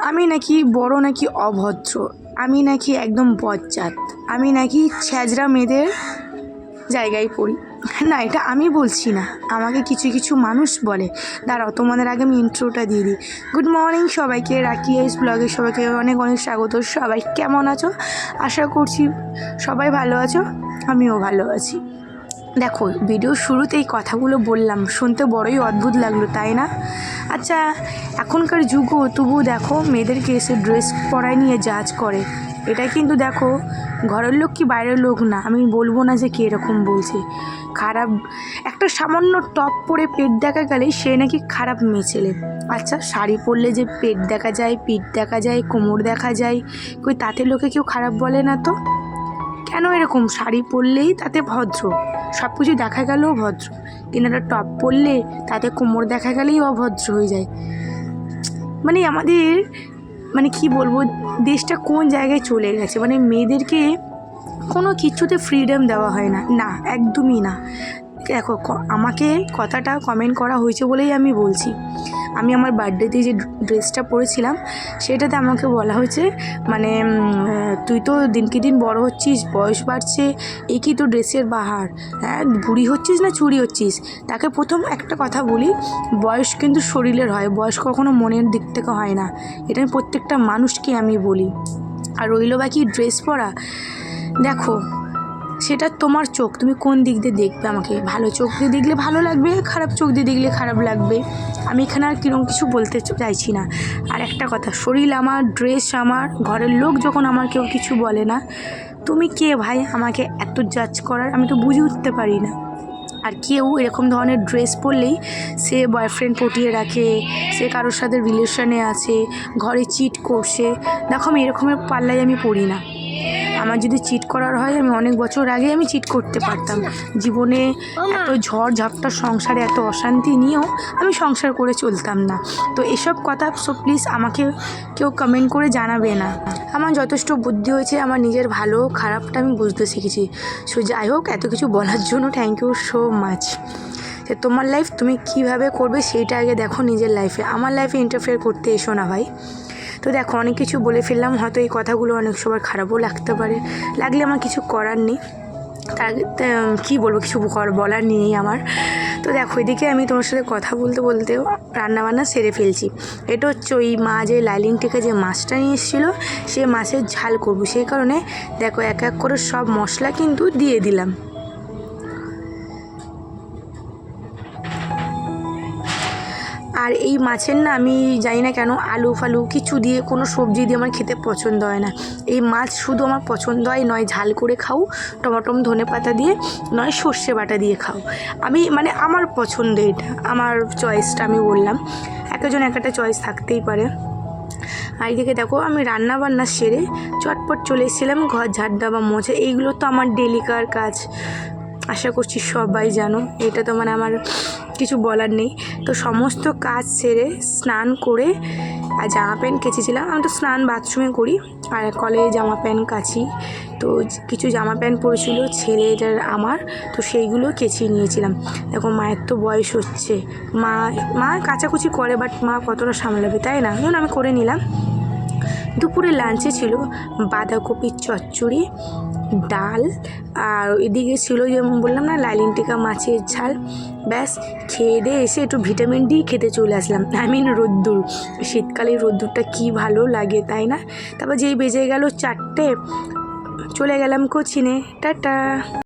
আমি নাকি বড় নাকি অভদ্র, আমি নাকি একদম বজ্জাত, আমি নাকি ছ্যাঁচড়া মেয়েদের জায়গায় পড়ি। না, এটা আমি বলছি না, আমাকে কিছু কিছু মানুষ বলে। দাঁড়াও, তোমাদের আগে আমি ইন্ট্রোটা দিয়ে দিই। গুড মর্নিং সবাইকে, রাকি আইস ব্লগে সবাইকে অনেক অনেক স্বাগত। সবাই কেমন আছো? আশা করছি সবাই ভালো আছো, আমিও ভালো আছি। দেখো, ভিডিওর শুরুতেই কথাগুলো বললাম, শুনতে বড়ই অদ্ভুত লাগলো, তাই না? আচ্ছা, এখনকার যুগও তবুও দেখো মেয়েদেরকে এসে ড্রেস পরায় নিয়ে জাজ করে। এটা কিন্তু দেখো, ঘরের লোক কি বাইরের লোক না, আমি বলবো না যে কে এরকম বলছে। খারাপ একটা সামান্য টপ পরে পেট দেখা গেলেই সে নাকি খারাপ মেয়ে ছেলে। আচ্ছা, শাড়ি পরলে যে পেট দেখা যায়, পিঠ দেখা যায়, কোমর দেখা যায়, কই তাতে লোকে কেউ খারাপ বলে না তো? কেন এরকম? শাড়ি পরলেই তাতে ভদ্র, সব কিছু দেখা গেলেও ভদ্র, কিন্তু একটা টপ পরলে তাতে কোমর দেখা গেলেই অভদ্র হয়ে যায়। মানে আমাদের কি বলবো, দেশটা কোন জায়গায় চলে গেছে। মেয়েদেরকে কোনো কিছুতে ফ্রিডম দেওয়া হয় না, না একদমই না। দেখো, আমাকে কথাটা কমেন্ট করা হয়েছে বলেই আমি বলছি। আমি আমার বার্থডেতে যে ড্রেসটা পরেছিলাম সেটাতে আমাকে বলা হয়েছে তুই তো দিনকে দিন বড় হচ্ছিস, বয়স বাড়ছে, এই কি তো ড্রেসের বাহার, হ্যাঁ বুড়ি হচ্ছিস না চুরি হচ্ছিস। তাকে প্রথম একটা কথা বলি, বয়স কিন্তু শরীরের হয়, বয়স কখনো মনের দিক থেকে হয় না। এটা প্রত্যেকটা মানুষকে আমি বলি। আর রইল বাকি ড্রেস পরা, দেখো সেটা তোমার চোখ, তুমি কোন দিক দিয়ে দেখবে আমাকে। ভালো চোখ দিয়ে দেখলে ভালো লাগবে, খারাপ চোখ দিয়ে দেখলে খারাপ লাগবে। আমি এখানে আর কিরকম কিছু বলতে চাইছি না। আর একটা কথা, শরীর আমার, ড্রেস আমার, ঘরের লোক যখন আমার কেউ কিছু বলে না, তুমি কে ভাই আমাকে এত জাজ করার? আমি তো বুঝে উঠতে পারি না। আর কেউ এরকম ধরনের ড্রেস পরলেই সে বয়ফ্রেন্ড পটিয়ে রাখে, সে কারোর সাথে রিলেশনে আছে, ঘরে চিট করছে। দেখো, আমি এরকমের পাল্লায় আমি পড়ি না। আমার যদি চিট করার হয়, আমি অনেক বছর আগে আমি চিট করতে পারতাম। জীবনে এত ঝড় ঝাপটা, সংসারে এত অশান্তি নিয়েও আমি সংসার করে চলতাম না। তো এসব কথা প্লিজ আমাকে কেউ কমেন্ট করে জানাবে না। আমার যথেষ্ট বুদ্ধি হয়েছে, আমার নিজের ভালো খারাপটা আমি বুঝতে শিখেছি। সো যাই হোক, এত কিছু বলার জন্য থ্যাংক ইউ সো মাচ। যে তোমার লাইফ তুমি কীভাবে করবে সেইটা আগে দেখো নিজের লাইফে, আমার লাইফে ইন্টারফেয়ার করতে এসো না ভাই। তো দেখো, অনেক কিছু বলে ফেললাম, হয়তো এই কথাগুলো অনেক সবার খারাপও লাগতে পারে, লাগলে আমার কিছু করার নেই। তার কী বলবো, কিছু বলার নেই আমার। তো দেখো, এদিকে আমি তোমার সাথে কথা বলতে বলতেও রান্নাবান্না সেরে ফেলছি। এটা হচ্ছে ওই মা যে লাইলিং থেকে যে মাছটা নিয়ে এসেছিলো, সে মাছের ঝাল করবো, সেই কারণে দেখো এক এক করে সব মশলা কিন্তু দিয়ে দিলাম। আর এই মাছের না, আমি জানি না কেন আলু ফালু কিছু দিয়ে, কোনো সবজি দিয়ে আমার খেতে পছন্দ হয় না। এই মাছ শুধু আমার পছন্দ হয় নয় ঝাল করে খাও টমাটম ধনে পাতা দিয়ে, নয় সর্ষে বাটা দিয়ে খাও। আমি আমার পছন্দ, এটা আমার চয়েসটা আমি বললাম। একজন একটা চয়েস থাকতেই পারে। আর এদিকে দেখো, আমি রান্না বান্না সেরে চটপট চলে এসেছিলাম ঘর ঝাড় দেওয়া মোছা। এইগুলো তো আমার ডেলিকার কাজ, আশা করছি সবাই জানো। এটা তো আমার কিছু বলার নেই। তো সমস্ত কাজ সেরে স্নান করে আর জামা প্যান্ট কেচেছিলাম। আমি তো স্নান বাথরুমে করি, আর কলে জামা প্যান্ট কাচি। তো কিছু জামা প্যান্ট পরেছিল ছেলেটার আমার, তো সেইগুলো কেচিয়ে নিয়েছিলাম। দেখো, মায়ের তো বয়স হচ্ছে, মা কাচাকুচি করে, বাট মা কতটা সামলাবে, তাই না? যেমন আমি করে নিলাম। দুপুরে লাঞ্চে ছিল বাঁধাকপির চচ্চড়ি, ডাল, আর এদিকে ছিল যেমন বললাম না লাইলিং টিকা মাছের ঝাল। ব্যাস, খেয়ে দিয়ে এসে একটু ভিটামিন ডি খেতে চলে আসলাম। রোদ্দুর, শীতকালে রোদ্দুরটা কী ভালো লাগে, তাই না? তারপর যেই বেজে গেল 4টে, চলে গেলাম কোচিনে। টাটা।